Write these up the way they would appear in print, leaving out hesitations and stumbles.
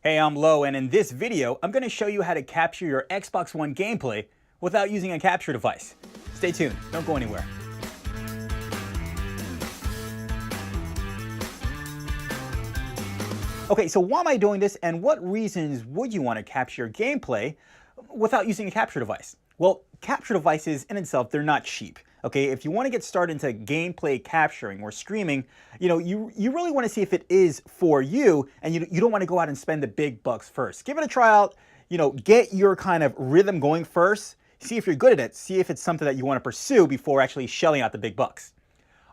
Hey, I'm Lo, and in this video, I'm going to show you how to capture your Xbox One gameplay without using a capture device. Stay tuned, don't go anywhere. Okay, so why am I doing this, and what reasons would you want to capture your gameplay without using a capture device? Well, capture devices in itself, they're not cheap. Okay, if you want to get started into gameplay capturing or streaming, you really want to see if it is for you, and you don't want to go out and spend the big bucks first. Give it a try out, get your kind of rhythm going first, see if you're good at it, see if it's something that you want to pursue before actually shelling out the big bucks.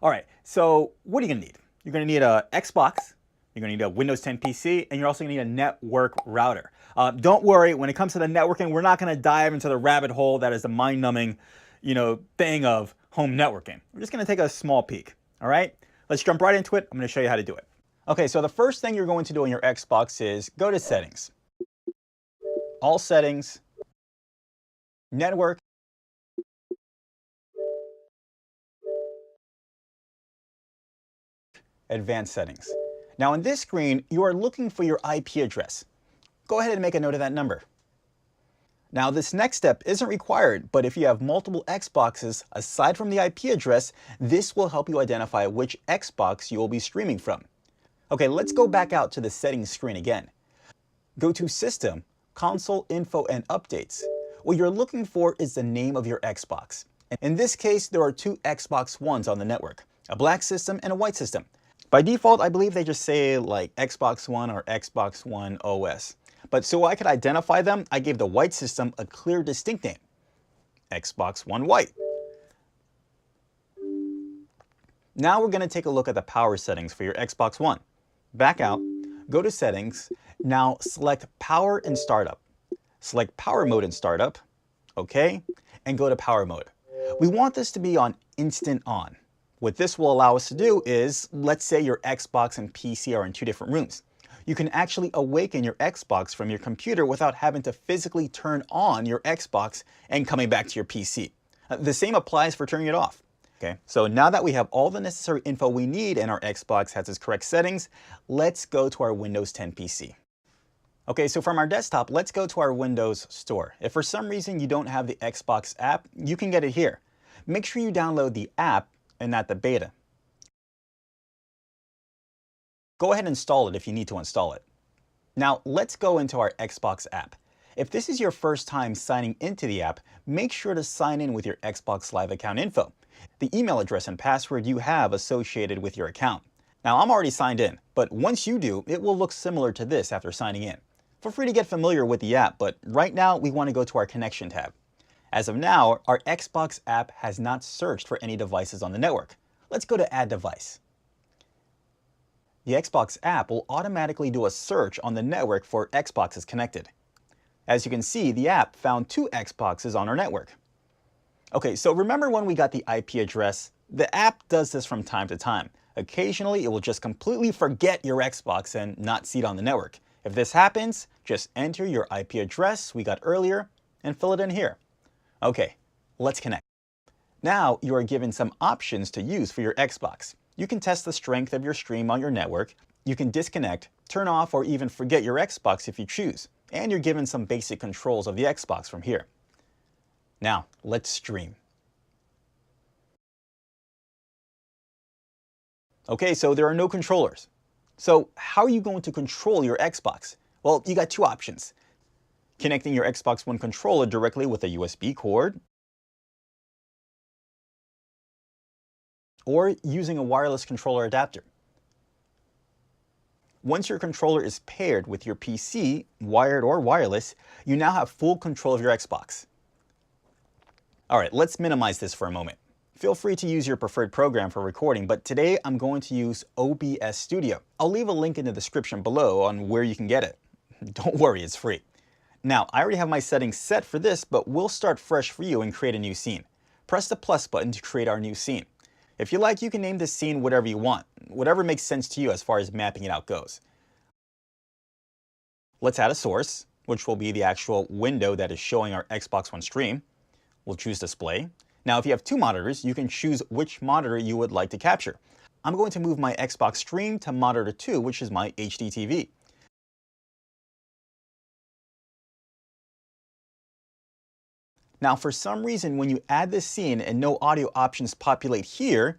All right, so what are you gonna need? You're gonna need a Xbox, you're gonna need a Windows 10 PC, and you're also gonna need a network router. Don't worry, when it comes to the networking, we're not gonna dive into the rabbit hole that is the mind-numbing, thing of home networking. We're just gonna take a small peek, all right? Let's jump right into it. I'm gonna show you how to do it. Okay, so the first thing you're going to do on your Xbox is go to Settings. All Settings, Network, Advanced Settings. Now on this screen, you are looking for your IP address. Go ahead and make a note of that number. Now this next step isn't required, but if you have multiple Xboxes aside from the IP address, this will help you identify which Xbox you will be streaming from. Okay, let's go back out to the settings screen again. Go to System, Console Info and Updates. What you're looking for is the name of your Xbox. In this case, there are two Xbox Ones on the network, a black system and a white system. By default, I believe they just say like Xbox One or Xbox One OS. But so I could identify them, I gave the white system a clear, distinct name, Xbox One White. Now we're going to take a look at the power settings for your Xbox One. Back out, go to Settings, now select Power and Startup. Select Power Mode and Startup, okay, and go to Power Mode. We want this to be on Instant On. What this will allow us to do is, let's say your Xbox and PC are in two different rooms. You can actually awaken your Xbox from your computer without having to physically turn on your Xbox and coming back to your PC. The same applies for turning it off. Okay, so now that we have all the necessary info we need and our Xbox has its correct settings, let's go to our Windows 10 PC. Okay, so from our desktop, let's go to our Windows Store. If for some reason you don't have the Xbox app, you can get it here. Make sure you download the app and not the beta. Go ahead and install it if you need to install it. Now let's go into our Xbox app. If this is your first time signing into the app, make sure to sign in with your Xbox Live account info, the email address and password you have associated with your account. Now I'm already signed in, but once you do, it will look similar to this after signing in. Feel free to get familiar with the app, but right now we want to go to our Connection tab. As of now, our Xbox app has not searched for any devices on the network. Let's go to Add Device. The Xbox app will automatically do a search on the network for Xboxes connected. As you can see, the app found two Xboxes on our network. Okay, so remember when we got the IP address? The app does this from time to time. Occasionally, it will just completely forget your Xbox and not see it on the network. If this happens, just enter your IP address we got earlier and fill it in here. Okay, let's connect. Now you are given some options to use for your Xbox. You can test the strength of your stream on your network. You can disconnect, turn off, or even forget your Xbox if you choose. And you're given some basic controls of the Xbox from here. Now, let's stream. Okay, so there are no controllers. So how are you going to control your Xbox? Well, you got two options. Connecting your Xbox One controller directly with a USB cord, or using a wireless controller adapter. Once your controller is paired with your PC, wired or wireless, you now have full control of your Xbox. All right, let's minimize this for a moment. Feel free to use your preferred program for recording, but today I'm going to use OBS Studio. I'll leave a link in the description below on where you can get it. Don't worry, it's free. Now, I already have my settings set for this, but we'll start fresh for you and create a new scene. Press the plus button to create our new scene. If you like, you can name this scene whatever you want, whatever makes sense to you as far as mapping it out goes. Let's add a source, which will be the actual window that is showing our Xbox One stream. We'll choose Display. Now, if you have two monitors, you can choose which monitor you would like to capture. I'm going to move my Xbox stream to monitor 2, which is my HD TV. Now, for some reason, when you add this scene and no audio options populate here,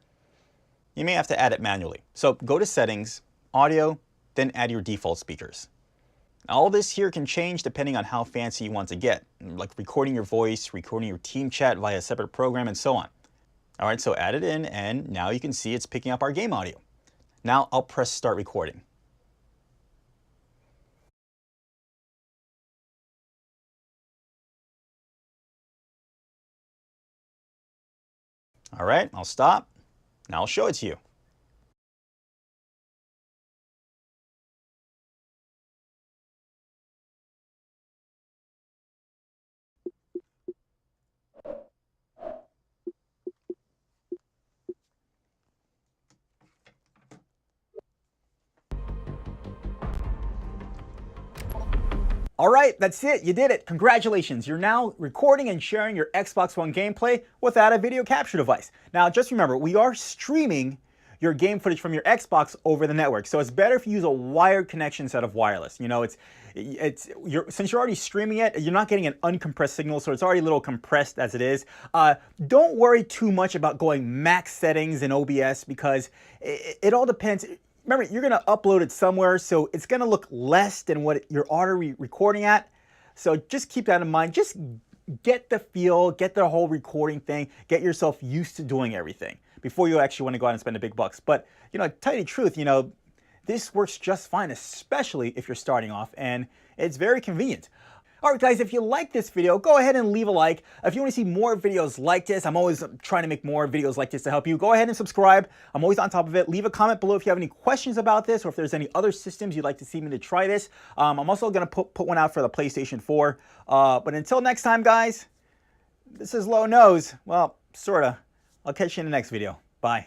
you may have to add it manually. So go to Settings, Audio, then add your default speakers. All this here can change depending on how fancy you want to get, like recording your voice, recording your team chat via a separate program, and so on. All right, so add it in, and now you can see it's picking up our game audio. Now I'll press Start Recording. All right, I'll stop. Now I'll show it to you. All right, that's it. You did it. Congratulations. You're now recording and sharing your Xbox One gameplay without a video capture device. Now, just remember, we are streaming your game footage from your Xbox over the network. So it's better if you use a wired connection instead of wireless. You know, since you're already streaming it, you're not getting an uncompressed signal, so it's already a little compressed as it is. Don't worry too much about going max settings in OBS because it all depends. Remember, you're going to upload it somewhere, so it's going to look less than what you're already recording at. So just keep that in mind. Just get the feel, get the whole recording thing, get yourself used to doing everything before you actually want to go out and spend the big bucks. But, you know, to tell you the truth, you know, this works just fine, especially if you're starting off, and it's very convenient. All right, guys, if you like this video, go ahead and leave a like. If you want to see more videos like this, I'm always trying to make more videos like this to help you. Go ahead and subscribe. I'm always on top of it. Leave a comment below if you have any questions about this or if there's any other systems you'd like to see me to try this. I'm also going to put one out for the PlayStation 4. But until next time, guys, this is Low Nose. Well, sort of. I'll catch you in the next video. Bye.